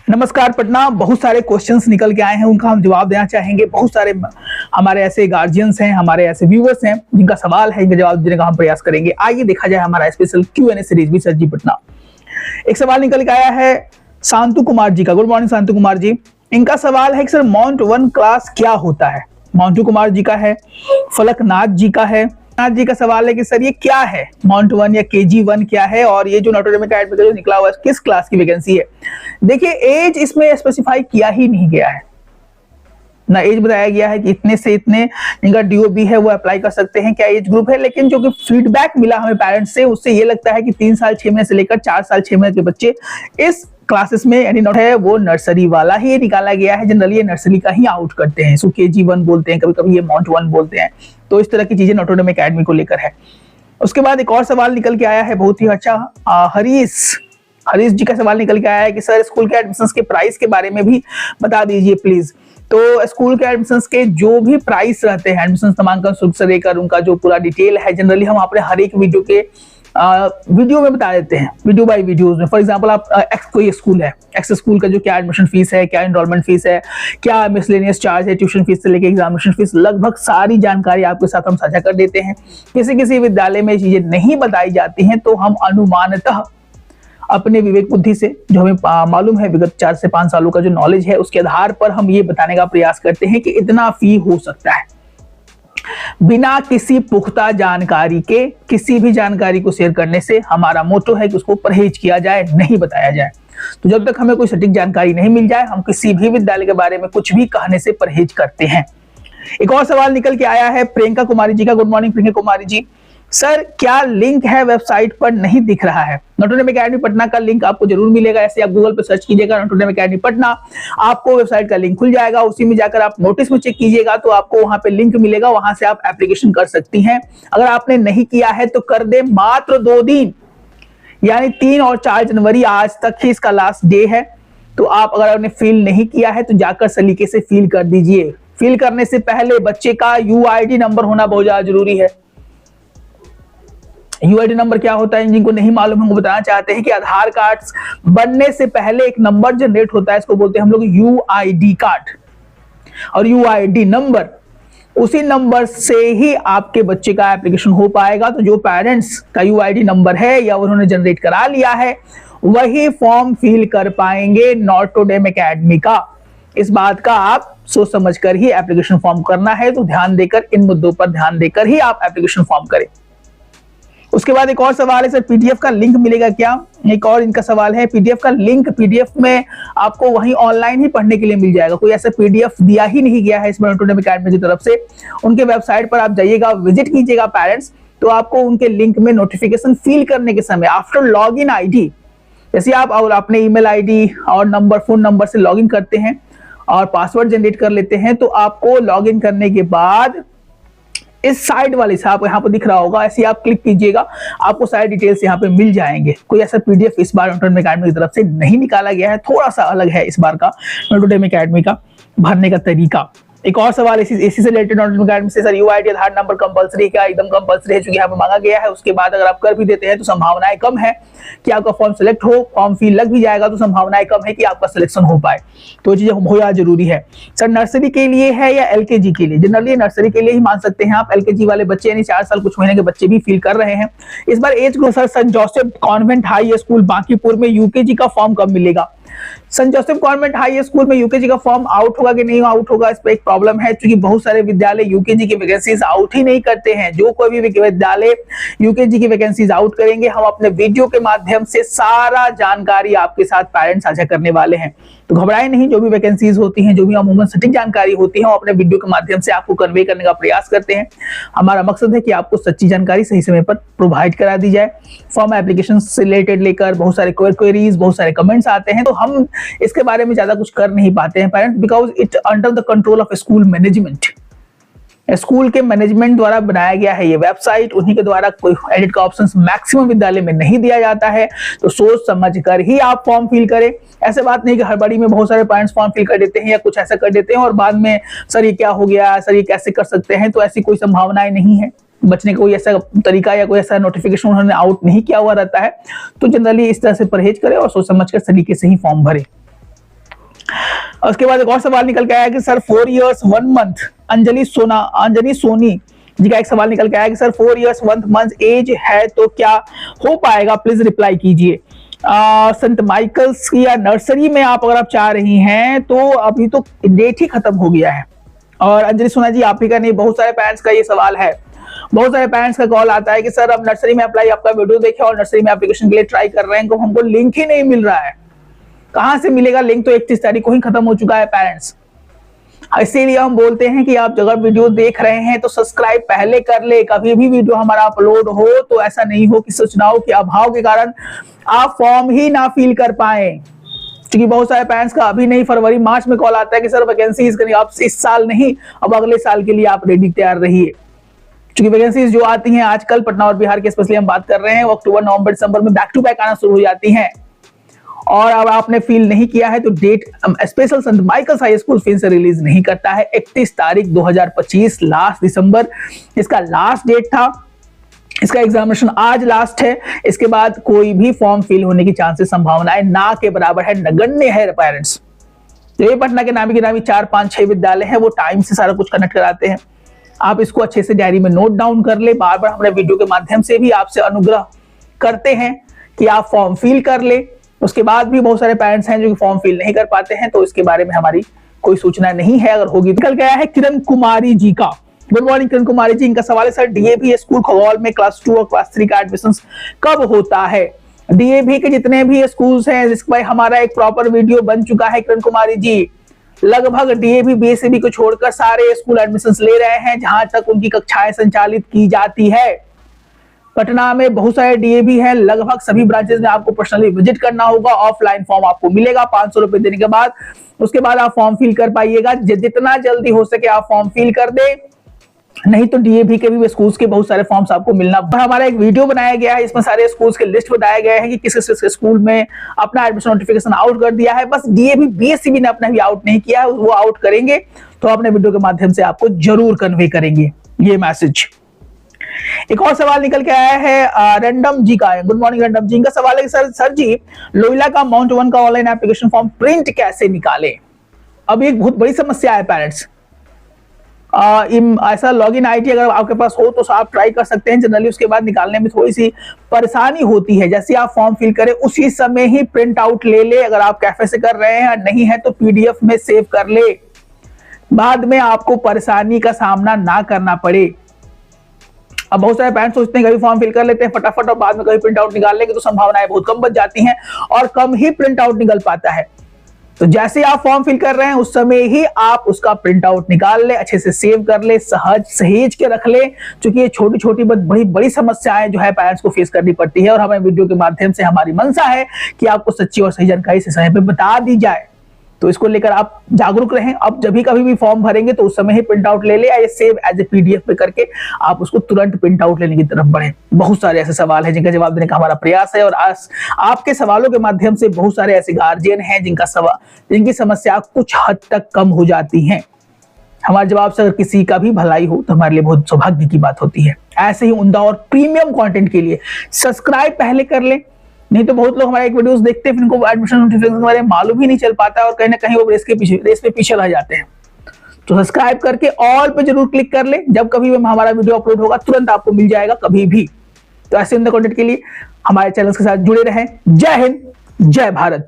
नमस्कार पटना। बहुत सारे क्वेश्चंस निकल के आए हैं, उनका हम जवाब देना चाहेंगे। बहुत सारे हमारे ऐसे गार्जियंस हैं, हमारे ऐसे व्यूअर्स हैं जिनका सवाल है, इनका जवाब देने का हम प्रयास करेंगे। आइए देखा जाए हमारा स्पेशल Q&A सीरीज भी सर जी पटना। एक सवाल निकल के आया है शांतु कुमार जी का। Good morning शांतु Kumar ji. इनका सवाल है कि सर माउंट 1 क्लास क्या होता है। माउंटू कुमार जी का है, फलकनाथ जी का है। नाथ जी का सवाल है कि सर ये क्या है, माउंट 1 या KG1 क्या है, और ये जो नोटोडेम एकेडमी का जो निकला हुआ है किस क्लास की वैकेंसी है। देखिए एज इसमें स्पेसिफाई किया ही नहीं गया है, ना एज बताया गया है कि इतने से इतने जिनका DOB है वो अप्लाई कर सकते हैं, क्या एज ग्रुप है। लेकिन जो कि फीडबैक मिला हमें पेरेंट्स से, उससे ये लगता है कि 3 साल 6 महीने से लेकर 4 साल 6 महीने के बच्चे इस क्लासेस में यानी नोट है वो नर्सरी वाला ही निकाला गया है। जनरली ये नर्सरी का ही आउट करते हैं, इसको KG1 बोलते हैं, कभी कभी ये माउंट 1 बोलते हैं। तो इस तरह की चीजें नोटोडेम एकेडमी को लेकर है। उसके बाद एक और सवाल निकल के आया है बहुत ही अच्छा, हरीश जी का सवाल निकल के आया है कि सर स्कूल के एडमिशंस के प्राइस के बारे में भी बता दीजिए प्लीज। तो स्कूल के एडमिशंस के जो भी प्राइस रहते हैं, एडमिशन नामांकन शुल्क से लेकर उनका जो पूरा डिटेल है, जनरली हम अपने हर एक वीडियो के वीडियो में बता देते हैं, वीडियो बाय वीडियोस में। फॉर एग्जांपल आप एक्स कोई स्कूल है, एक्स स्कूल का जो क्या एडमिशन फीस है, क्या एनरोलमेंट फीस है, क्या मिसलेनियस चार्ज है, ट्यूशन फीस से लेकर एग्जामिनेशन फीस, लगभग सारी जानकारी आपके साथ हम साझा कर देते हैं। किसी किसी विद्यालय में चीजें नहीं बताई जाती हैं तो हम अनुमानतः अपने विवेक बुद्धि से, जो हमें मालूम है विगत 4 से 5 सालों का जो नॉलेज है, उसके आधार पर हम ये बताने का प्रयास करते हैं कि इतना फी हो सकता है। बिना किसी पुख्ता जानकारी के किसी भी जानकारी को शेयर करने से हमारा मोटो है कि उसको परहेज किया जाए, नहीं बताया जाए। तो जब तक हमें कोई सटीक जानकारी नहीं मिल जाए, हम किसी भी विद्यालय के बारे में कुछ भी कहने से परहेज करते हैं। एक और सवाल निकल के आया है प्रियंका कुमारी जी का। Good morning Priyanka Kumari ji. Sir क्या लिंक है वेबसाइट पर नहीं दिख रहा है। नोटोडेम एकेडमी पटना का लिंक आपको जरूर मिलेगा। ऐसे आप गूगल पे सर्च कीजिएगा नोटोडेम एकेडमी पटना, आपको वेबसाइट का लिंक खुल जाएगा। उसी में जाकर आप नोटिस में चेक कीजिएगा तो आपको वहां पे लिंक मिलेगा, वहां से आप एप्लीकेशन कर सकती हैं। अगर आपने नहीं किया है तो कर दे, मात्र 2 दिन यानी 3 और 4 जनवरी आज तक ही इसका लास्ट डे है। तो आप अगर आपने फिल नहीं किया है तो जाकर सलीके से फिल कर दीजिए। फिल करने से पहले बच्चे का UID नंबर होना बहुत ज्यादा जरूरी है। UID नंबर क्या होता है, जिनको नहीं मालूम हमको बताना चाहते हैं कि आधार कार्ड बनने से पहले एक नंबर जनरेट होता है, इसको बोलते हैं हम लोग UID कार्ड। और UID नंबर, उसी नंबर से ही आपके बच्चे का एप्लीकेशन हो पाएगा। तो जो पेरेंट्स का UID नंबर है या उन्होंने जनरेट करा लिया है वही फॉर्म फिल कर पाएंगे नोटोडेम एकेडमी का। इस बात का आप सोच समझ कर ही एप्लीकेशन फॉर्म करना है, तो ध्यान देकर, इन मुद्दों पर ध्यान देकर ही आप एप्लीकेशन फॉर्म करें। उसके बाद एक और सवाल है सर PDF का लिंक मिलेगा क्या। एक और इनका सवाल है PDF का लिंक, PDF में आपको वहीं ऑनलाइन ही पढ़ने के लिए मिल जाएगा। कोई ऐसा PDF दिया ही नहीं गया है इसमें नोटोडेम एकेडमी की तरफ से। उनके वेबसाइट पर आप जाइएगा, विजिट कीजिएगा पेरेंट्स, तो आपको उनके लिंक में नोटिफिकेशन फिल करने के समय आफ्टर लॉग इन ID, जैसे आप और अपने email ID और नंबर, फोन नंबर से लॉग इन करते हैं और पासवर्ड जनरेट कर लेते हैं, तो आपको लॉग इन करने के बाद इस साइड वाले से, आपको यहाँ पर दिख रहा होगा, ऐसे आप क्लिक कीजिएगा, आपको सारे डिटेल्स यहाँ पे मिल जाएंगे। कोई ऐसा PDF इस बार नोटोडेम एकेडमी की तरफ से नहीं निकाला गया है, थोड़ा सा अलग है इस बार का नोटोडेम एकेडमी का भरने का तरीका। एक और सवाल इसी से रिलेटेड नोटोडेम एकेडमी से, सर UID आधार नंबर कंपलसरी क्या। एकदम कंपलसरी है, चूंकि यहाँ पे मांगा गया है। उसके बाद अगर आप कर भी देते हैं तो संभावनाएं कम है कि आपका फॉर्म सिलेक्ट हो, फॉर्म फी लग भी जाएगा तो संभावनाएं कम है कि आपका सिलेक्शन हो पाए। तो चीजें बहुत ज्यादा जरूरी है। सर नर्सरी के लिए है या LKG के लिए। जनरली नर्सरी के लिए ही मान सकते हैं आप। LKG वाले बच्चे यानी 4 साल कुछ महीने के बच्चे भी फील कर रहे हैं। इस बार age group sir Saint Joseph convent high school Bankipur में UKG का फॉर्म कब मिलेगा। Saint Joseph convent high school में UKG का फॉर्म आउट होगा कि नहीं आउट होगा, इस पर एक प्रॉब्लम है, क्योंकि बहुत सारे विद्यालय UKG की वैकेंसीज आउट ही नहीं करते हैं। जो कोई भी विद्यालय UKG की वैकेंसीज आउट करेंगे, हम अपने वीडियो के माध्यम से सारा जानकारी आपके साथ पेरेंट्स साझा करने वाले हैं। तो घबराएं नहीं, जो भी वैकेंसीज होती हैं, जो भी अमूमन सटीक जानकारी होती है, हम अपने वीडियो के माध्यम से आपको कन्वे करने का प्रयास करते हैं। हमारा मकसद है कि आपको सच्ची जानकारी सही समय पर प्रोवाइड करा दी जाए। फॉर्म एप्लीकेशन से रिलेटेड लेकर बहुत सारे क्वेरीज, बहुत सारे कमेंट्स आते हैं, तो हम इसके बारे में ज्यादा कुछ कर नहीं पाते हैं parents, because it under the control of school management. School के मैनेजमेंट द्वारा बनाया गया है ये वेबसाइट, उन्हीं के द्वारा कोई एडिट का ऑप्शन मैक्सिमम विद्यालय में नहीं दिया जाता है। तो सोच समझ कर ही आप फॉर्म फिल करें। ऐसे बात नहीं कि हड़बड़ी में बहुत सारे पेरेंट्स फॉर्म फिल कर देते हैं या कुछ ऐसा कर देते हैं और बाद में सर ये क्या हो गया, सर ये कैसे कर सकते हैं। तो ऐसी कोई संभावनाएं नहीं है। बचने का कोई ऐसा तरीका या कोई ऐसा नोटिफिकेशन उन्होंने आउट नहीं किया हुआ रहता है। तो जनरली इस तरह से परहेज करें और सोच समझ कर तरीके से ही फॉर्म भरें। और उसके बाद एक और सवाल निकल के आया कि sir 4 years 1 month Anjali Soni ji का एक सवाल निकल के आया कि सर 4 years 1 month एज है तो क्या हो पाएगा, प्लीज रिप्लाई कीजिए। संत माइकल्स की या नर्सरी में आप अगर आप चाह रही हैं तो अभी तो डेट ही खत्म हो गया है। और अंजलि सोना जी आप ही का नहीं, बहुत सारे पेरेंट्स का ये सवाल है, बहुत सारे पेरेंट्स का कॉल आता है कि सर अब नर्सरी में अप्लाई, आपका वीडियो देखे और नर्सरी में एप्लीकेशन के लिए ट्राई कर रहे हैं तो हमको लिंक ही नहीं मिल रहा है। कहां से मिलेगा लिंक, तो 31 तारीख को ही खत्म हो चुका है पेरेंट्स। इसीलिए हम बोलते हैं कि आप अगर वीडियो देख रहे हैं तो सब्सक्राइब पहले कर ले। कभी भी वीडियो हमारा अपलोड हो तो ऐसा नहीं हो कि सूचनाओं के अभाव के कारण आप फॉर्म ही ना फिल कर पाए, क्योंकि बहुत सारे पेरेंट्स का अभी नहीं फरवरी मार्च में कॉल आता है कि सर वैकेंसीज करेंगे, आप इस साल नहीं अब अगले साल के लिए आप रेडी तैयार रहिए। क्योंकि वैकेंसीज जो आती हैं आजकल पटना और बिहार के स्पेशली हम बात कर रहे हैं, वो अक्टूबर नवंबर दिसंबर में बैक टू बैक आना शुरू हो जाती हैं। और अब आपने फील नहीं किया है तो डेट स्पेशल संत माइकल्स हाई स्कूल फिर से रिलीज नहीं करता है। 31 तारीख 2025 लास्ट दिसंबर इसका लास्ट डेट था। इसका एग्जामिनेशन आज लास्ट है, इसके बाद कोई भी फॉर्म फिल होने की चांसेस संभावनाएं ना के बराबर है, नगण्य है पेरेंट्स। तो ये पटना के नामी 4, 5, 6 विद्यालय है, वो टाइम से सारा कुछ कनेक्ट कराते हैं। आप इसको अच्छे से डायरी में नोट डाउन कर ले। बार बार हमारे वीडियो के माध्यम से भी आपसे अनुग्रह करते हैं कि आप फॉर्म फिल कर ले। उसके बाद भी बहुत सारे पेरेंट्स हैं जो फॉर्म फिल नहीं कर पाते हैं, तो इसके बारे में हमारी कोई सूचना नहीं है। अगर होगी निकल गया है किरण कुमारी जी का। गुड मॉर्निंग किरण कुमारी जी, इनका सवाल है सर डीएवी स्कूल खगौल में क्लास 2 और क्लास 3 का एडमिशन कब होता है? डीएवी के जितने भी स्कूल्स हैं इस पर हमारा एक प्रॉपर वीडियो बन चुका है किरण कुमारी जी। लगभग डीएवी बीएसएबी को छोड़कर सारे स्कूल एडमिशंस ले रहे हैं जहां तक उनकी कक्षाएं संचालित की जाती है। पटना में बहुत सारे डीएवी हैं, लगभग सभी ब्रांचेस में आपको पर्सनली विजिट करना होगा। ऑफलाइन फॉर्म आपको मिलेगा 500 रुपए देने के बाद, उसके बाद आप फॉर्म फिल कर पाइएगा। जितना जल्दी हो सके आप फॉर्म फिल कर दे, नहीं तो डीएवी के भी स्कूल्स के बहुत सारे फॉर्म्स आपको मिलना। हमारा एक वीडियो बनाया गया है, इसमें सारे स्कूल्स के लिस्ट बताए गए हैं कि किस स्कूल में अपना एडमिशन नोटिफिकेशन आउट कर दिया है। बस डीएवी बीएससीबी ने अपना भी आउट नहीं किया है, वो आउट करेंगे तो अपने वीडियो के माध्यम से आपको जरूर कन्वे करेंगे ये मैसेज। एक और सवाल निकल के आया है रैंडम जी का। गुड मॉर्निंग रैंडम जी, इनका सवाल है कि सर जी लोहिला का माउंट 1 का ऑनलाइन एप्लीकेशन फॉर्म प्रिंट कैसे निकाले? अब एक बहुत बड़ी समस्या है पेरेंट्स। ऐसा लॉगिन आईडी अगर आपके पास हो तो आप ट्राई कर सकते हैं। जनरली उसके बाद निकालने में थोड़ी सी परेशानी होती है। जैसे आप फॉर्म फिल करें उसी समय ही प्रिंट आउट ले ले, अगर आप कैफे से कर रहे हैं, नहीं है तो पीडीएफ में सेव कर ले, बाद में आपको परेशानी का सामना ना करना पड़े। अब बहुत सारे पेरेंट्स सोचते हैं कभी फॉर्म फिल कर लेते हैं फटाफट और बाद में कभी प्रिंट आउट निकाल लेंगे तो संभावनाएं बहुत कम बच जाती हैं और कम ही प्रिंट आउट निकल पाता है। तो जैसे आप फॉर्म फिल कर रहे हैं उस समय ही आप उसका प्रिंट आउट निकाल ले, अच्छे से सेव कर ले, सहेज के रख ले, क्योंकि ये छोटी छोटी बड़ी बड़ी समस्याएं जो है पेरेंट्स को फेस करनी पड़ती है। और हमें वीडियो के माध्यम से हमारी मंशा है कि आपको सच्ची और सही जानकारी से समय पे बता दी जाए, तो इसको लेकर आप जागरूक रहें। अब जब भी कभी भी फॉर्म भरेंगे तो उस समय ही प्रिंट आउट ले ले या सेव एज ए पीडीएफ पे करके आप उसको तुरंत प्रिंट आउट लेने की तरफ बढ़े। बहुत सारे ऐसे सवाल हैं जिनका जवाब देने का हमारा प्रयास है और आज आपके सवालों के माध्यम से बहुत सारे ऐसे गार्जियन हैं जिनकी समस्या कुछ हद तक कम हो जाती है। हमारे जवाब से अगर किसी का भी भलाई हो तो हमारे लिए बहुत सौभाग्य की बात होती है। ऐसे ही उम्दा और प्रीमियम कंटेंट के लिए सब्सक्राइब पहले कर ले, नहीं तो बहुत लोग हमारे एक वीडियोस देखते हैं फिर उनको एडमिशन नोटिफिकेशन के बारे में मालूम ही नहीं चल पाता है और कहीं ना कहीं वो रेस पे पीछे रह जाते हैं। तो सब्सक्राइब करके ऑल पे जरूर क्लिक कर ले, जब कभी भी हमारा वीडियो अपलोड होगा तुरंत आपको मिल जाएगा कभी भी। तो ऐसे कंटेंट के लिए हमारे चैनल के साथ जुड़े रहें। जय हिंद, जय भारत।